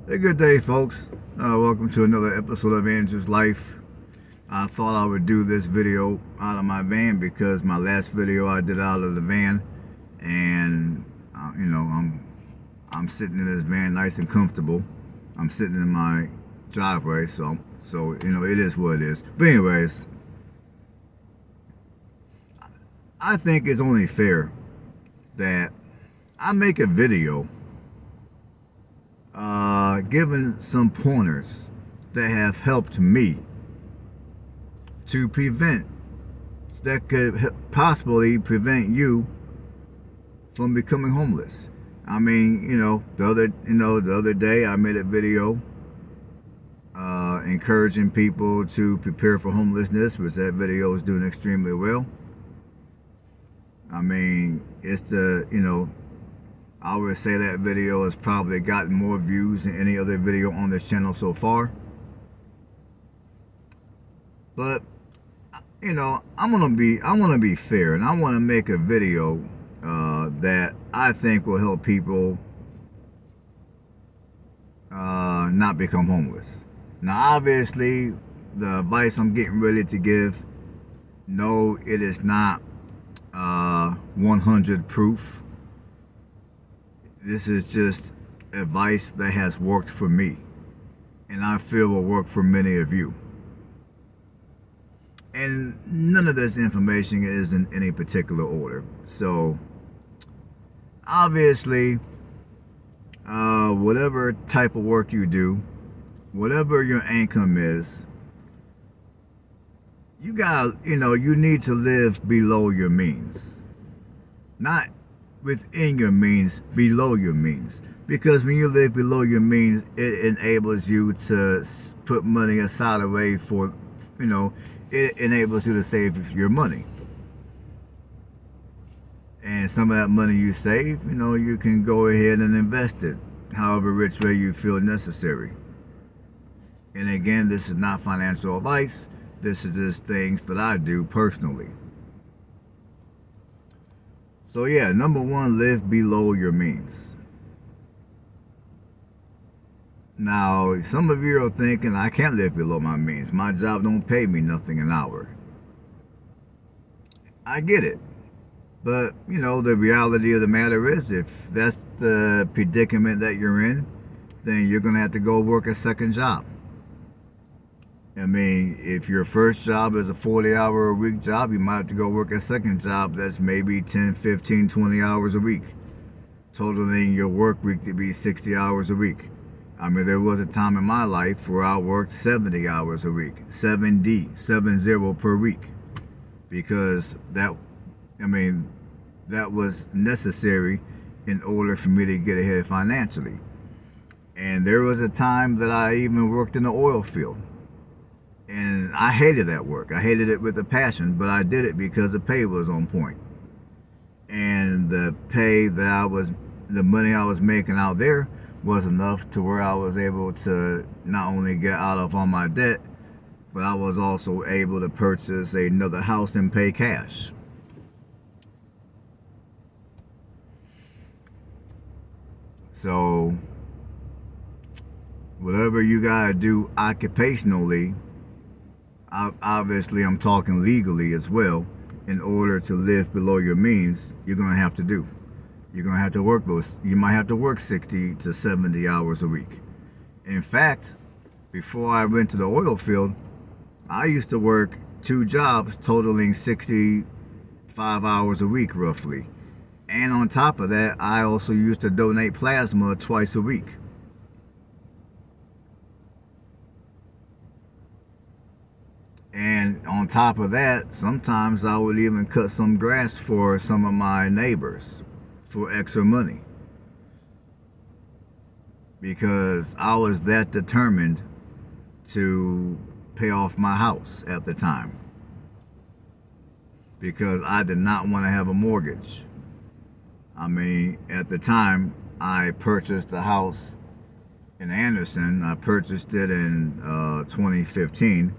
Hey, good day, folks. Welcome to another episode of Andrew's Life. I thought I would do this video out of my van because my last video I did out of the van, and I'm sitting in this van nice and comfortable. I'm sitting in my driveway, so it is what it is. But anyways, I think it's only fair that I make a video giving some pointers that have helped me to prevent, that could possibly prevent you from becoming homeless. I mean, the other day I made a video encouraging people to prepare for homelessness, which that video is doing extremely well. I mean, I would say that video has probably gotten more views than any other video on this channel so far. But I want to be fair, and I want to make a video that I think will help people not become homeless. Now, obviously, the advice I'm getting ready to give, no, it is not 100 proof. This is just advice that has worked for me, and I feel will work for many of you. And none of this information is in any particular order. So, obviously, whatever type of work you do, whatever your income is, you need to live below your means. Not within your means, below your means. Because when you live below your means, it enables you to put money aside away for, it enables you to save your money. And some of that money you save, you can go ahead and invest it however rich way you feel necessary. And again, this is not financial advice. This is just things that I do personally. So yeah, number one, live below your means. Now, some of you are thinking, I can't live below my means. My job don't pay me nothing an hour. I get it. But, the reality of the matter is, if that's the predicament that you're in, then you're going to have to go work a second job. I mean, if your first job is a 40-hour-a-week job, you might have to go work a second job that's maybe 10, 15, 20 hours a week, totaling your work week to be 60 hours a week. I mean, there was a time in my life where I worked 70 hours a week, 70 per week, because that was necessary in order for me to get ahead financially. And there was a time that I even worked in the oil field. And I hated that work. I hated it with a passion, but I did it because the pay was on point. And the money I was making out there was enough to where I was able to not only get out of all my debt, but I was also able to purchase another house and pay cash. So, whatever you gotta do occupationally, obviously I'm talking legally as well, in order to live below your means, you're going to have to do. You're going to have to work you might have to work 60 to 70 hours a week. In fact, before I went to the oil field, I used to work 2 jobs totaling 65 hours a week roughly. And on top of that, I also used to donate plasma twice a week. And on top of that, sometimes I would even cut some grass for some of my neighbors for extra money. Because I was that determined to pay off my house at the time. Because I did not want to have a mortgage. I mean, at the time, I purchased a house in Anderson. I purchased it in 2015.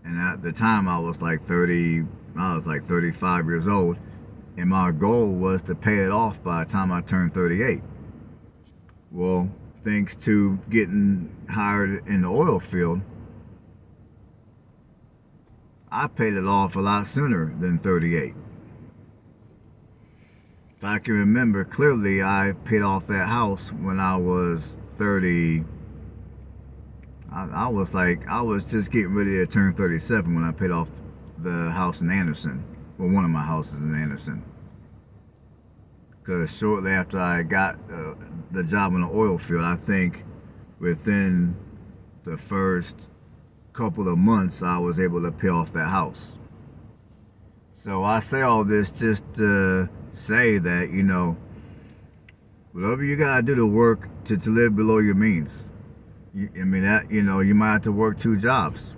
And at the time I was like 35 years old. And my goal was to pay it off by the time I turned 38. Well, thanks to getting hired in the oil field, I paid it off a lot sooner than 38. If I can remember clearly, I paid off that house when I was 30. I was just getting ready to turn 37 when I paid off the house in Anderson, well, one of my houses in Anderson. Because shortly after I got the job in the oil field, I think within the first couple of months, I was able to pay off that house. So I say all this just to say that, whatever you gotta do to work to live below your means. You might have to work 2 jobs,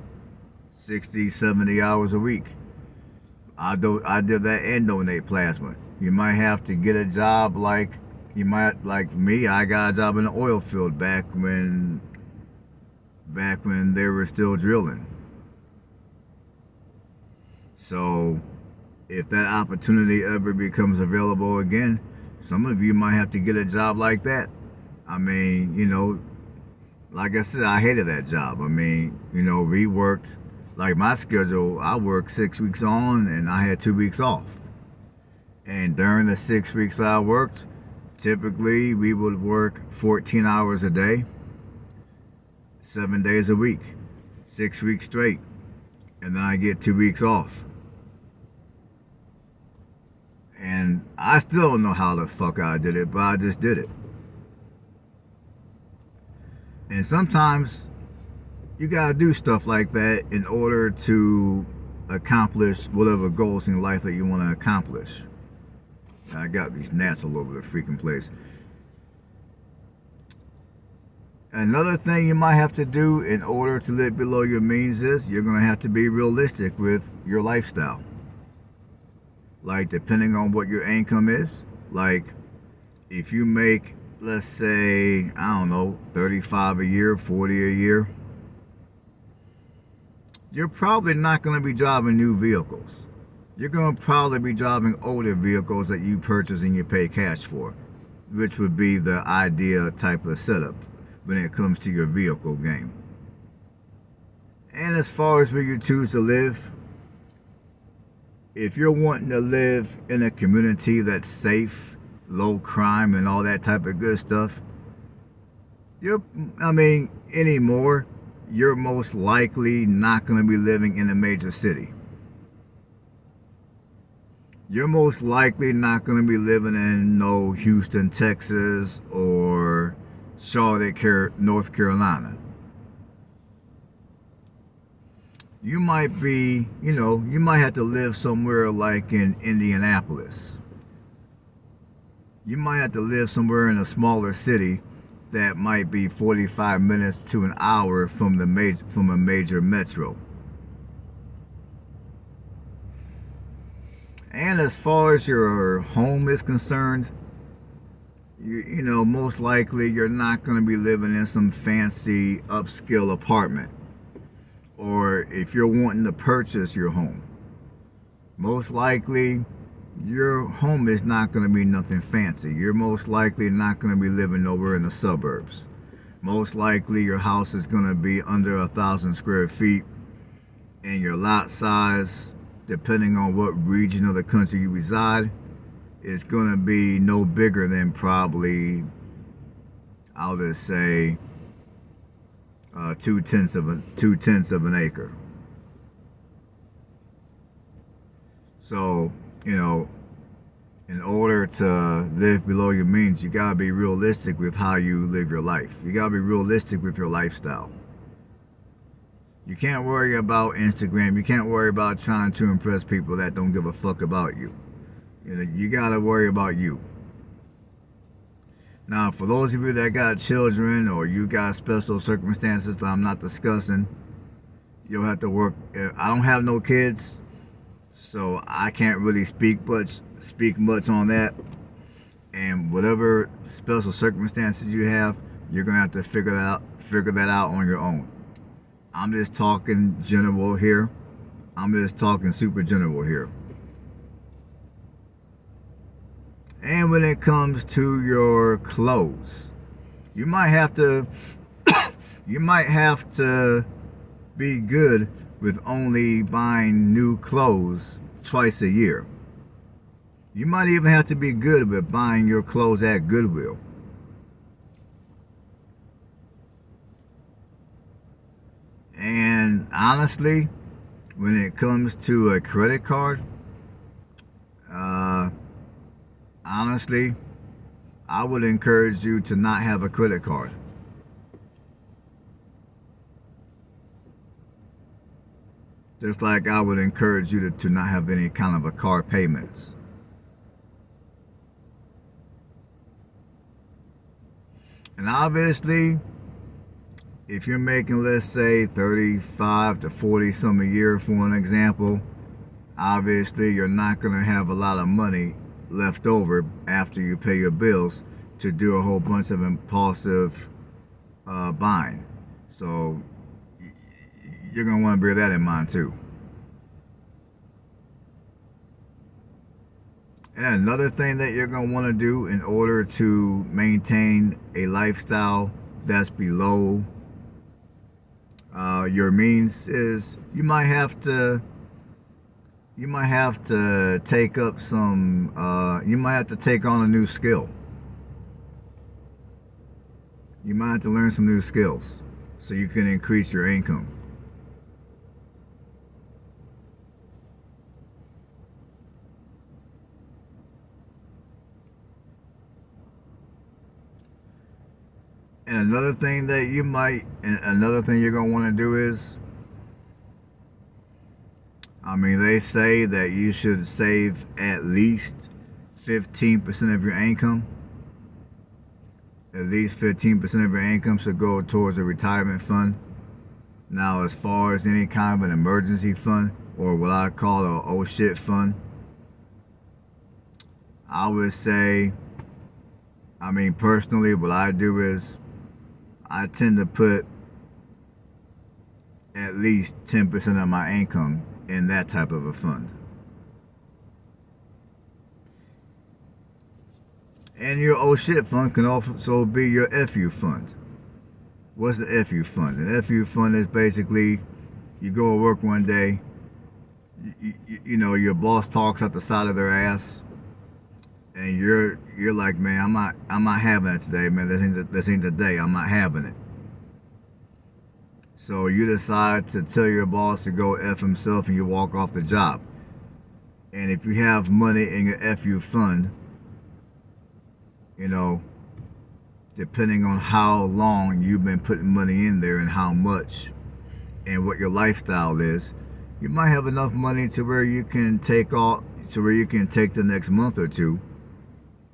60, 70 hours a week. I did that and donate plasma. You might have to get a job like me. I got a job in the oil field back when they were still drilling. So if that opportunity ever becomes available again, some of you might have to get a job like that. Like I said, I hated that job. We worked, like my schedule, I worked 6 weeks on and I had 2 weeks off. And during the 6 weeks I worked, typically we would work 14 hours a day, 7 days a week, 6 weeks straight. And then I get 2 weeks off. And I still don't know how the fuck I did it, but I just did it. And sometimes you gotta do stuff like that in order to accomplish whatever goals in life that you want to accomplish. I got these gnats all over the freaking place. Another thing you might have to do in order to live below your means is you're gonna have to be realistic with your lifestyle. Like, depending on what your income is, like if you make, let's say, I don't know, 35 a year, 40 a year, you're probably not going to be driving new vehicles. You're going to probably be driving older vehicles that you purchase and you pay cash for, which would be the ideal type of setup when it comes to your vehicle game. And as far as where you choose to live, if you're wanting to live in a community that's safe, low crime, and all that type of good stuff, anymore, you're most likely not going to be living in a major city. You're most likely not going to be living in Houston, Texas, or Charlotte, North Carolina. You might have to live somewhere like in Indianapolis. You might have to live somewhere in a smaller city that might be 45 minutes to an hour from a major metro. And as far as your home is concerned, most likely you're not going to be living in some fancy upscale apartment. Or if you're wanting to purchase your home, most likely your home is not going to be nothing fancy. You're most likely not going to be living nowhere in the suburbs. Most likely your house is going to be under 1,000 square feet, and your lot size, depending on what region of the country you reside, is going to be no bigger than probably, I'll just say, 2/10 of an acre. So, in order to live below your means, you gotta be realistic with how you live your life. You gotta be realistic with your lifestyle. You can't worry about Instagram. You can't worry about trying to impress people that don't give a fuck about you. You gotta worry about you. Now, for those of you that got children or you got special circumstances that I'm not discussing, you'll have to work. I don't have no kids, so I can't really speak much on that. And whatever special circumstances you have, you're gonna have to figure that out on your own. I'm just talking general here. I'm just talking super general here. And when it comes to your clothes, You might have to you might have to be good with only buying new clothes twice a year. You might even have to be good with buying your clothes at Goodwill. And honestly, when it comes to a credit card, honestly, I would encourage you to not have a credit card. Just like I would encourage you to not have any kind of a car payments. And obviously, if you're making, let's say, 35 to 40 some a year, for an example, obviously you're not going to have a lot of money left over after you pay your bills to do a whole bunch of impulsive buying. So you're going to want to bear that in mind too. And another thing that you're going to want to do in order to maintain a lifestyle that's below your means is you might have to take up some you might have to take on a new skill. You might have to learn some new skills so you can increase your income. And another thing you're going to want to do is, they say that you should save at least 15% of your income. At least 15% of your income should go towards a retirement fund. Now, as far as any kind of an emergency fund, or what I call a oh shit fund, I would say, personally, what I do is I tend to put at least 10% of my income in that type of a fund. And your oh shit fund can also be your FU fund. What's the FU fund? An FU fund is basically, you go to work one day, you know, your boss talks at the side of their ass, and you're like, man, I'm not having it today, man. This ain't the day. I'm not having it. So you decide to tell your boss to go F himself, and you walk off the job. And if you have money in your FU fund, you know, depending on how long you've been putting money in there and how much and what your lifestyle is, you might have enough money to where you can take the next month or two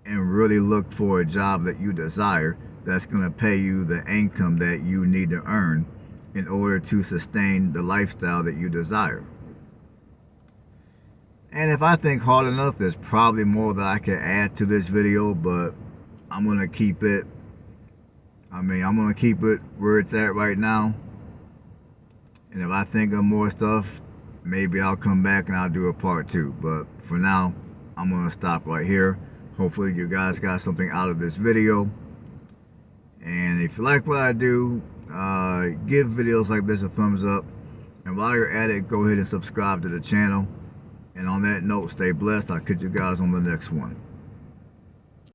and really look for a job that you desire that's going to pay you the income that you need to earn in order to sustain the lifestyle that you desire. And if I think hard enough, there's probably more that I can add to this video, but I'm going to keep it where it's at right now. And if I think of more stuff, maybe I'll come back and I'll do a part 2. But for now, I'm going to stop right here. Hopefully you guys got something out of this video. And if you like what I do, give videos like this a thumbs up. And while you're at it, go ahead and subscribe to the channel. And on that note, stay blessed. I'll catch you guys on the next one.